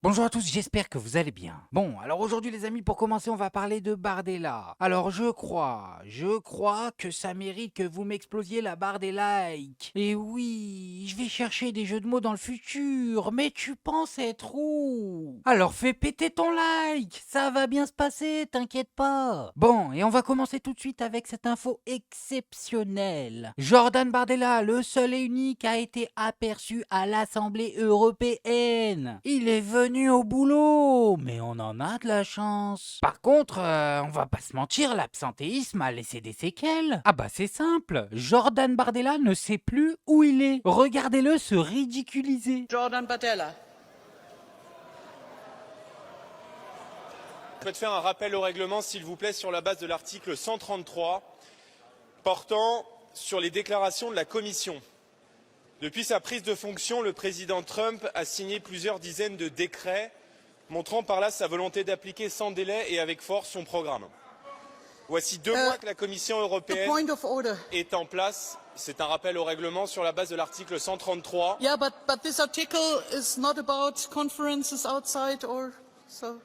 Bonjour à tous, j'espère que vous allez bien. Bon, alors aujourd'hui les amis, pour commencer, on va parler de Bardella. Alors je crois que ça mérite que vous m'explosiez la barre des likes. Et oui, je vais chercher des jeux de mots dans le futur, mais tu penses être où? Alors fais péter ton like, ça va bien se passer, t'inquiète pas. Bon, et on va commencer tout de suite avec cette info exceptionnelle. Jordan Bardella, le seul et unique, a été aperçu à l'Assemblée européenne. Il est venu au boulot, mais on en a de la chance. Par contre, on va pas se mentir, l'absentéisme a laissé des séquelles. Ah bah c'est simple, Jordan Bardella ne sait plus où il est. Regardez-le se ridiculiser. Jordan Bardella. Je souhaite faire un rappel au règlement, s'il vous plaît, sur la base de l'article 133 portant sur les déclarations de la Commission. Depuis sa prise de fonction, le président Trump a signé plusieurs dizaines de décrets montrant par là sa volonté d'appliquer sans délai et avec force son programme. Voici 2 mois que la Commission européenne est en place. C'est un rappel au règlement sur la base de l'article 133. Yeah, but this article is not about conferences outside or so.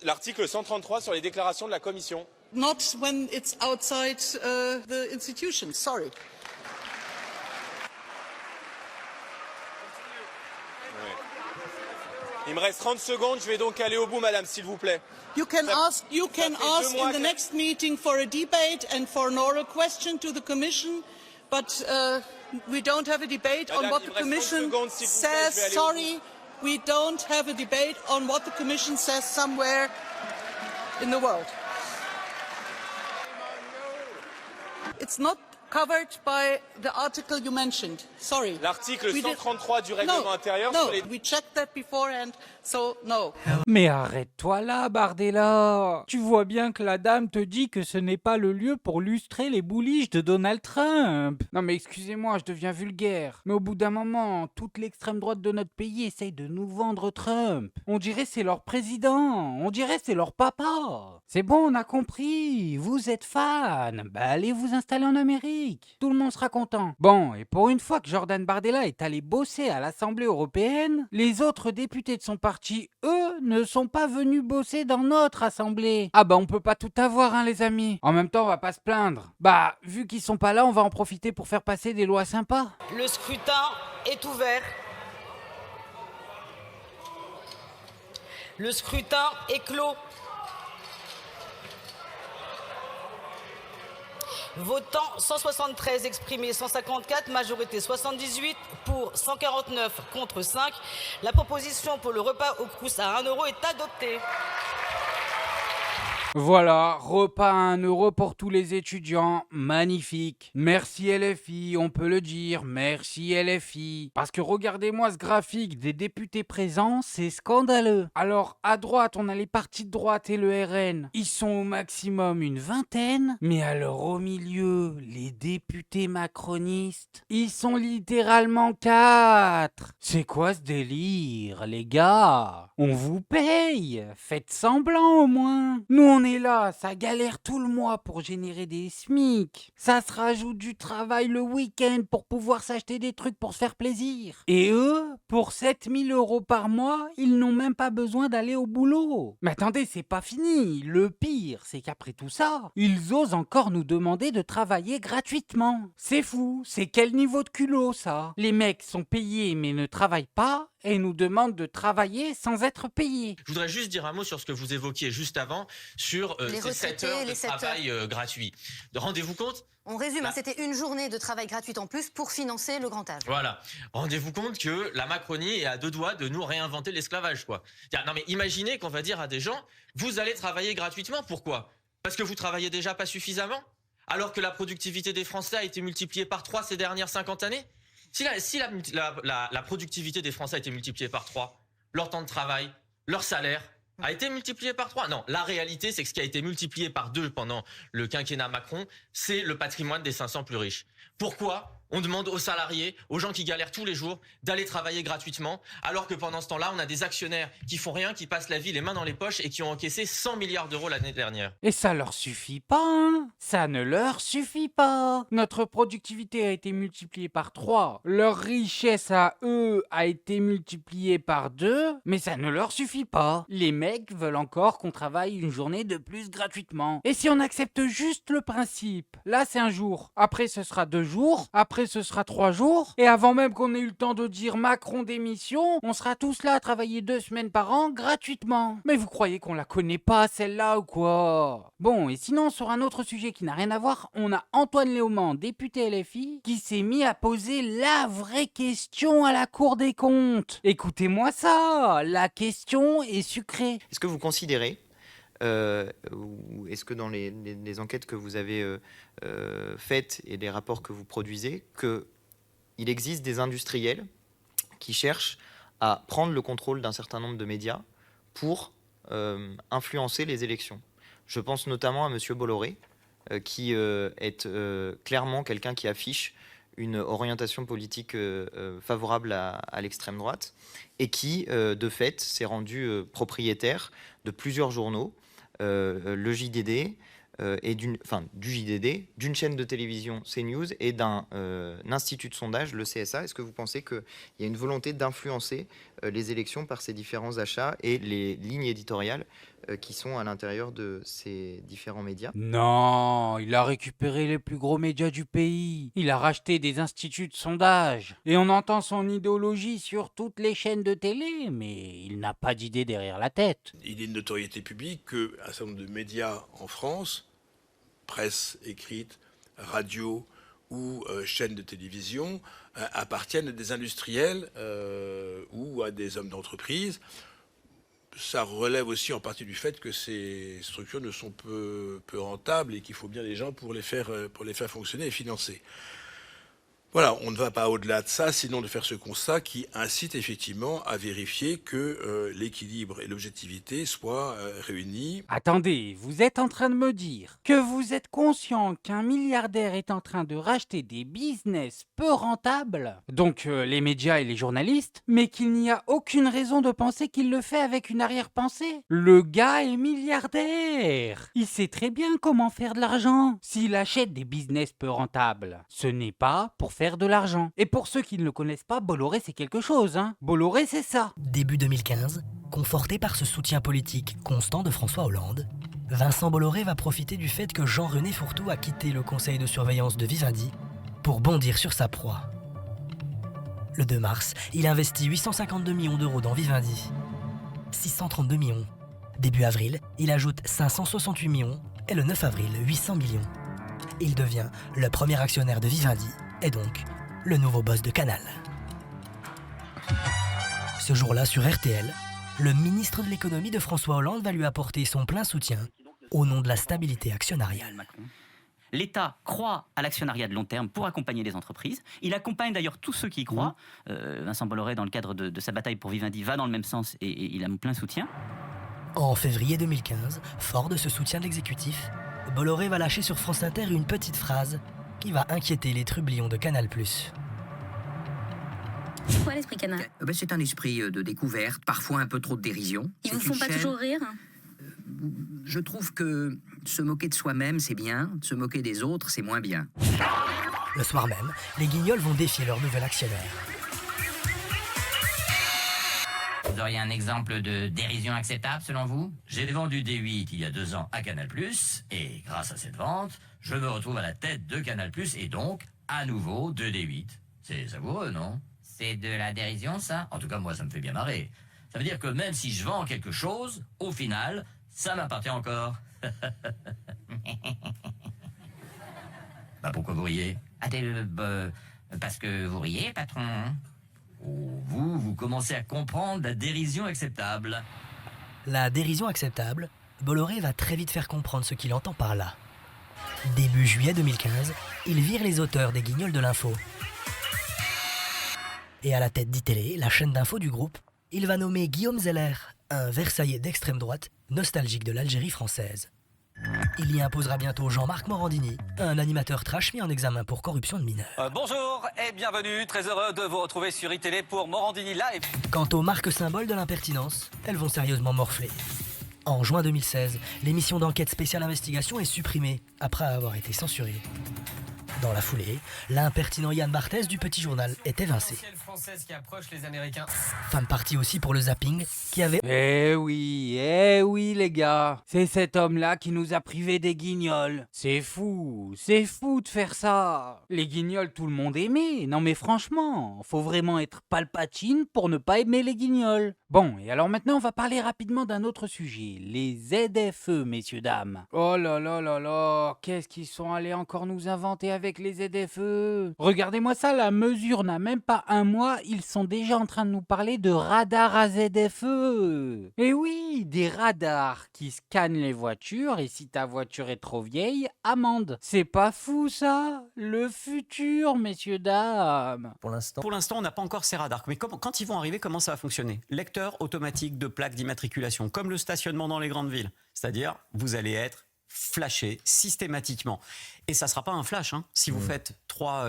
L'article 133 sur les déclarations de la Commission. Not when it's outside the institution. Sorry. Il me reste 30 secondes, je vais donc aller au bout, madame, s'il vous plaît. You can ask in the next meeting for a debate and for an oral question to the Commission, but we don't have a debate on Madame, what il the me reste 30 Commission secondes, s'il vous plaît, je vais says. aller au Sorry, we don't have a debate on what the Commission says somewhere in the world. It's not covered by the article you mentioned. Sorry. L'article We did- 133 du règlement intérieur No, sur les... we checked that beforehand, so no. Mais arrête-toi là, Bardella. Tu vois bien que la dame te dit que ce n'est pas le lieu pour lustrer les bouliches de Donald Trump. Non mais excusez-moi, je deviens vulgaire. Mais au bout d'un moment, toute l'extrême droite de notre pays essaye de nous vendre Trump. On dirait c'est leur président, on dirait c'est leur papa. C'est bon, on a compris. Vous êtes fan. Bah allez vous installer en Amérique. Tout le monde sera content. Bon, et pour une fois que Jordan Bardella est allé bosser à l'Assemblée européenne, les autres députés de son parti, eux, ne sont pas venus bosser dans notre assemblée. Ah bah on peut pas tout avoir, hein les amis. En même temps, on va pas se plaindre. Bah, vu qu'ils sont pas là, on va en profiter pour faire passer des lois sympas. Le scrutin est ouvert. Le scrutin est clos. Votant 173, exprimé 154, majorité 78, pour 149, contre 5. La proposition pour le repas au Crous à 1 euro est adoptée. Voilà, repas à 1 euro pour tous les étudiants, magnifique. Merci LFI, on peut le dire, merci LFI. Parce que regardez-moi ce graphique des députés présents, c'est scandaleux. Alors, à droite, on a les partis de droite et le RN. Ils sont au maximum une vingtaine, mais alors au milieu, les députés macronistes, ils sont littéralement 4. C'est quoi ce délire, les gars? On vous paye, faites semblant au moins. Nous on est là, ça galère tout le mois pour générer des SMIC. Ça se rajoute du travail le week-end pour pouvoir s'acheter des trucs pour se faire plaisir. Et eux, pour 7000 euros par mois, ils n'ont même pas besoin d'aller au boulot. Mais attendez, c'est pas fini. Le pire, c'est qu'après tout ça, ils osent encore nous demander de travailler gratuitement. C'est fou, c'est quel niveau de culot ça? Les mecs sont payés mais ne travaillent pas et nous demandent de travailler sans être payés. Je voudrais juste dire un mot sur ce que vous évoquiez juste avant, sur Les ces 7 retraités, heures de les 7 travail gratuit. Rendez-vous compte. On résume, Là. c'était une journée de travail gratuite en plus pour financer le grand âge. Voilà. Rendez-vous compte que la Macronie est à 2 doigts de nous réinventer l'esclavage, quoi. Non mais imaginez qu'on va dire à des gens, vous allez travailler gratuitement. Pourquoi? Parce que vous travaillez déjà pas suffisamment? Alors que la productivité des Français a été multipliée par 3 ces dernières 50 années? Si la productivité des Français a été multipliée par 3, leur temps de travail, leur salaire a été multiplié par 3. Non, la réalité, c'est que ce qui a été multiplié par 2 pendant le quinquennat Macron, c'est le patrimoine des 500 plus riches. Pourquoi? On demande aux salariés, aux gens qui galèrent tous les jours, d'aller travailler gratuitement, alors que pendant ce temps-là, on a des actionnaires qui font rien, qui passent la vie les mains dans les poches et qui ont encaissé 100 milliards d'euros l'année dernière. Et ça leur suffit pas, hein? Ça ne leur suffit pas. Notre productivité a été multipliée par 3. Leur richesse à eux a été multipliée par 2. Mais ça ne leur suffit pas. Les mecs veulent encore qu'on travaille une journée de plus gratuitement. Et si on accepte juste le principe, là c'est un jour, après ce sera 2 jours, après ce sera 3 jours, et avant même qu'on ait eu le temps de dire Macron démission, on sera tous là à travailler 2 semaines par an gratuitement. Mais vous croyez qu'on la connaît pas celle-là ou quoi? Bon, et sinon sur un autre sujet qui n'a rien à voir, on a Antoine Léaumont, député LFI, qui s'est mis à poser la vraie question à la Cour des comptes. Écoutez-moi ça, la question est sucrée. Est-ce que vous considérez, ou est-ce que dans les enquêtes que vous avez faites et les rapports que vous produisez, qu'il existe des industriels qui cherchent à prendre le contrôle d'un certain nombre de médias pour influencer les élections? Je pense notamment à M. Bolloré, qui est clairement quelqu'un qui affiche une orientation politique favorable à l'extrême droite et qui, de fait, s'est rendu propriétaire de plusieurs journaux, le JDD, du JDD, d'une chaîne de télévision CNews et d'un institut de sondage, le CSA. Est-ce que vous pensez qu'il y a une volonté d'influencer les élections par ces différents achats et les lignes éditoriales qui sont à l'intérieur de ces différents médias? Non, il a récupéré les plus gros médias du pays. Il a racheté des instituts de sondage. Et on entend son idéologie sur toutes les chaînes de télé, mais il n'a pas d'idée derrière la tête. Il est de notoriété publique qu'un certain nombre de médias en France, presse écrite, radio ou chaînes de télévision, appartiennent à des industriels ou à des hommes d'entreprise. Ça relève aussi en partie du fait que ces structures ne sont peu rentables et qu'il faut bien des gens pour les faire fonctionner et financer. Voilà, on ne va pas au-delà de ça, sinon de faire ce constat qui incite effectivement à vérifier que l'équilibre et l'objectivité soient réunis. Attendez, vous êtes en train de me dire que vous êtes conscient qu'un milliardaire est en train de racheter des business peu rentables, donc les médias et les journalistes, mais qu'il n'y a aucune raison de penser qu'il le fait avec une arrière-pensée? Le gars est milliardaire. Il sait très bien comment faire de l'argent. S'il achète des business peu rentables, ce n'est pas pour faire de l'argent. Et pour ceux qui ne le connaissent pas, Bolloré c'est quelque chose, hein. Bolloré c'est ça. Début 2015, conforté par ce soutien politique constant de François Hollande, Vincent Bolloré va profiter du fait que Jean-René Fourtou a quitté le conseil de surveillance de Vivendi pour bondir sur sa proie. Le 2 mars, il investit 852 millions d'euros dans Vivendi. 632 millions. Début avril, il ajoute 568 millions et le 9 avril, 800 millions. Il devient le premier actionnaire de Vivendi et donc le nouveau boss de Canal. Ce jour-là, sur RTL, le ministre de l'économie de François Hollande va lui apporter son plein soutien au nom de la stabilité actionnariale. L'État croit à l'actionnariat de long terme pour accompagner les entreprises. Il accompagne d'ailleurs tous ceux qui y croient. Vincent Bolloré, dans le cadre de sa bataille pour Vivendi, va dans le même sens et il a mon plein soutien. En février 2015, fort de ce soutien de l'exécutif, Bolloré va lâcher sur France Inter une petite phrase qui va inquiéter les trublions de Canal+. C'est quoi l'esprit Canal ? C'est un esprit de découverte, parfois un peu trop de dérision. Ils vous font pas toujours rire ? Je trouve que se moquer de soi-même, c'est bien. Se moquer des autres, c'est moins bien. Le soir même, les Guignols vont défier leur nouvel actionnaire. Vous auriez un exemple de dérision acceptable, selon vous? J'ai vendu D8 il y a 2 ans à Canal+, et grâce à cette vente, je me retrouve à la tête de Canal+, et donc, à nouveau, de D8. C'est savoureux, non? C'est de la dérision, ça? En tout cas, moi, ça me fait bien marrer. Ça veut dire que même si je vends quelque chose, au final, ça m'appartient encore. Bah, pourquoi vous riez? Parce que vous riez, patron. Oh, vous commencez à comprendre la dérision acceptable. La dérision acceptable, Bolloré va très vite faire comprendre ce qu'il entend par là. Début juillet 2015, il vire les auteurs des Guignols de l'info. Et à la tête d'ITélé, la chaîne d'info du groupe, il va nommer Guillaume Zeller, un Versaillais d'extrême droite, nostalgique de l'Algérie française. Il y imposera bientôt Jean-Marc Morandini, un animateur trash mis en examen pour corruption de mineurs. Bonjour et bienvenue, très heureux de vous retrouver sur iTélé pour Morandini Live. Quant aux marques symboles de l'impertinence, elles vont sérieusement morfler. En juin 2016, l'émission d'enquête spéciale investigation est supprimée après avoir été censurée. Dans la foulée, l'impertinent Yann Barthès du Petit Journal est évincé. Française qui approche les Américains. Femme partie aussi pour le zapping, qui avait... Eh oui les gars, c'est cet homme-là qui nous a privés des guignols. C'est fou de faire ça. Les guignols, tout le monde aimait. Non mais franchement, faut vraiment être Palpatine pour ne pas aimer les guignols. Bon, et alors maintenant on va parler rapidement d'un autre sujet, les ZFE, messieurs dames. Oh là là là là, qu'est-ce qu'ils sont allés encore nous inventer avec les ZFE? Regardez-moi ça, la mesure n'a même pas un mois, ils sont déjà en train de nous parler de radars à ZFE. Et oui, des radars qui scannent les voitures et si ta voiture est trop vieille, amende. C'est pas fou ça? Le futur, messieurs dames. Pour l'instant, on n'a pas encore ces radars. Mais quand ils vont arriver, comment ça va fonctionner? Lecteur automatique de plaques d'immatriculation, comme le stationnement dans les grandes villes. C'est-à-dire, vous allez être flashé systématiquement. Et ça ne sera pas un flash. Hein. Si vous faites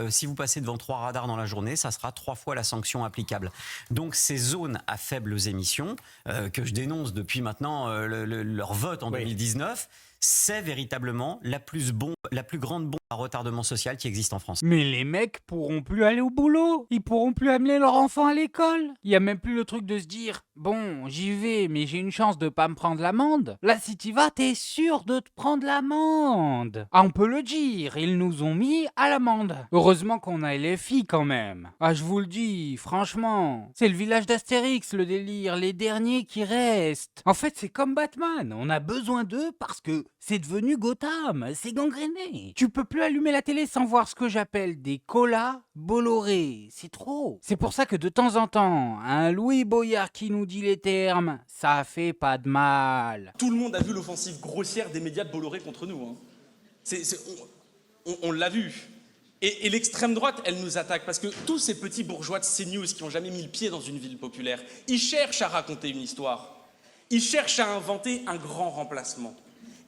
si vous passez devant 3 radars dans la journée, ça sera 3 fois la sanction applicable. Donc ces zones à faibles émissions, que je dénonce depuis maintenant leur vote en 2019, c'est véritablement la plus grande bombe à retardement social qui existe en France. Mais les mecs pourront plus aller au boulot. Ils pourront plus amener leurs enfants à l'école. Il y a même plus le truc de se dire « Bon, j'y vais, mais j'ai une chance de pas me prendre l'amende. » Là, si t'y vas, t'es sûr de te prendre l'amende. Ah, on peut le dire, ils nous ont mis à l'amende. Heureusement qu'on a LFI quand même. Ah, je vous le dis, franchement, c'est le village d'Astérix, le délire, les derniers qui restent. En fait, c'est comme Batman, on a besoin d'eux parce que c'est devenu Gotham, c'est gangréné. Tu peux plus allumer la télé sans voir ce que j'appelle des colas Bolloré, c'est trop. C'est pour ça que de temps en temps, un Louis Boyard qui nous dit les termes, ça fait pas de mal. Tout le monde a vu l'offensive grossière des médias de Bolloré contre nous. Hein. On l'a vu. Et l'extrême droite, elle nous attaque parce que tous ces petits bourgeois de CNews qui n'ont jamais mis le pied dans une ville populaire, ils cherchent à raconter une histoire. Ils cherchent à inventer un grand remplacement.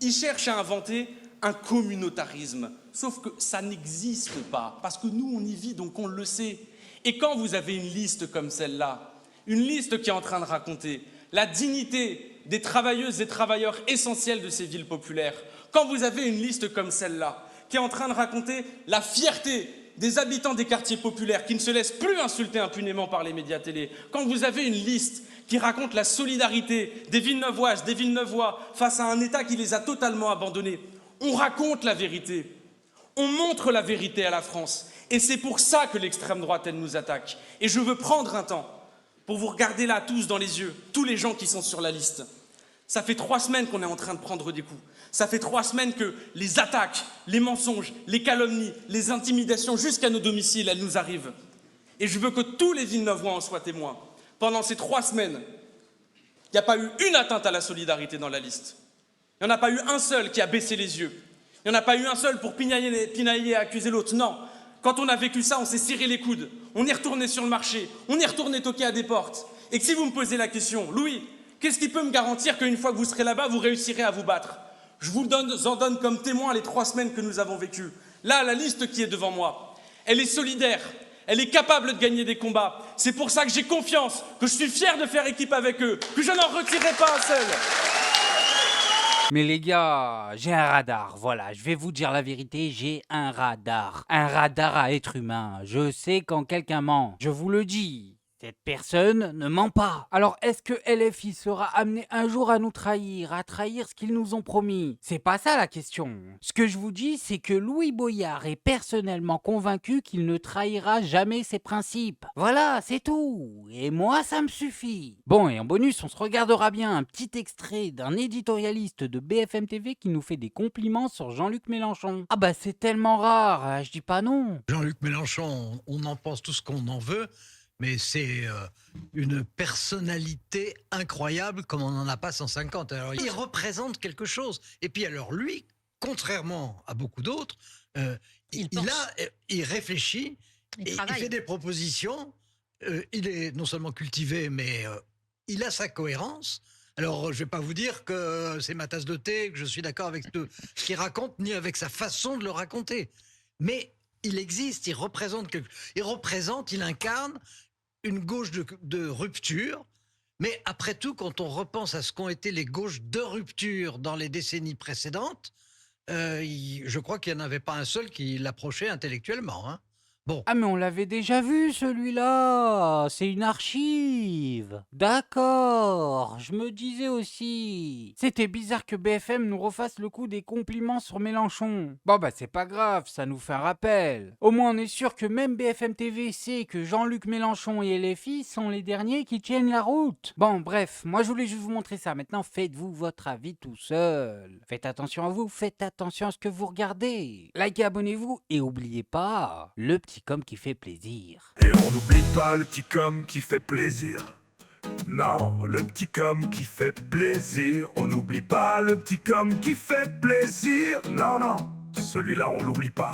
Ils cherchent à inventer un communautarisme. Sauf que ça n'existe pas, parce que nous, on y vit, donc on le sait. Et quand vous avez une liste comme celle-là, une liste qui est en train de raconter la dignité des travailleuses et travailleurs essentiels de ces villes populaires, quand vous avez une liste comme celle-là, qui est en train de raconter la fierté des habitants des quartiers populaires qui ne se laissent plus insulter impunément par les médias télé, quand vous avez une liste qui raconte la solidarité des Villeneuvoises, des Villeneuvois face à un État qui les a totalement abandonnés, on raconte la vérité. On montre la vérité à la France. Et c'est pour ça que l'extrême droite, elle nous attaque. Et je veux prendre un temps pour vous regarder là tous dans les yeux, tous les gens qui sont sur la liste. Ça fait 3 semaines qu'on est en train de prendre des coups. Ça fait 3 semaines que les attaques, les mensonges, les calomnies, les intimidations jusqu'à nos domiciles, elles nous arrivent. Et je veux que tous les Villeneuvois en soient témoins. Pendant ces 3 semaines, il n'y a pas eu une atteinte à la solidarité dans la liste. Il n'y en a pas eu un seul qui a baissé les yeux. Il n'y en a pas eu un seul pour pinailler et accuser l'autre. Non, quand on a vécu ça, on s'est serré les coudes. On est retourné sur le marché. On est retourné toquer à des portes. Et que si vous me posez la question, Louis, qu'est-ce qui peut me garantir qu'une fois que vous serez là-bas, vous réussirez à vous battre? Je vous en donne comme témoin les 3 semaines que nous avons vécues. Là, la liste qui est devant moi, elle est solidaire. Elle est capable de gagner des combats. C'est pour ça que j'ai confiance, que je suis fier de faire équipe avec eux, que je n'en retirerai pas un seul. Mais les gars, j'ai un radar, voilà, je vais vous dire la vérité, j'ai un radar. Un radar à être humain. Je sais quand quelqu'un ment, je vous le dis. Cette personne ne ment pas. Alors, est-ce que LFI sera amené un jour à nous trahir, à trahir ce qu'ils nous ont promis? C'est pas ça la question. Ce que je vous dis, c'est que Louis Boyard est personnellement convaincu qu'il ne trahira jamais ses principes. Voilà, c'est tout. Et moi, ça me suffit. Bon, et en bonus, on se regardera bien un petit extrait d'un éditorialiste de BFM TV qui nous fait des compliments sur Jean-Luc Mélenchon. Ah bah, c'est tellement rare, je dis pas non. Jean-Luc Mélenchon, on en pense tout ce qu'on en veut. Mais c'est une personnalité incroyable comme on n'en a pas 150. Alors, il représente quelque chose. Et puis alors lui, contrairement à beaucoup d'autres, il réfléchit, il fait des propositions. Il est non seulement cultivé, mais il a sa cohérence. Alors, je vais pas vous dire que c'est ma tasse de thé, que je suis d'accord avec ce qu'il raconte, ni avec sa façon de le raconter. Mais il existe, il incarne une gauche de rupture. Mais après tout, quand on repense à ce qu'ont été les gauches de rupture dans les décennies précédentes, je crois qu'il n'y en avait pas un seul qui l'approchait intellectuellement. Hein. Bon. Ah mais on l'avait déjà vu celui-là, c'est une archive. D'accord, je me disais aussi. C'était bizarre que BFM nous refasse le coup des compliments sur Mélenchon. Bon bah c'est pas grave, ça nous fait un rappel. Au moins on est sûr que même BFM TV sait que Jean-Luc Mélenchon et LFI sont les derniers qui tiennent la route. Bon bref, moi je voulais juste vous montrer ça, maintenant faites-vous votre avis tout seul. Faites attention à vous, faites attention à ce que vous regardez. Likez, abonnez-vous et oubliez pas, le petit com qui fait plaisir. Et on n'oublie pas le petit com qui fait plaisir. Non, le petit com qui fait plaisir. On n'oublie pas le petit com qui fait plaisir. Non, non, celui-là on l'oublie pas.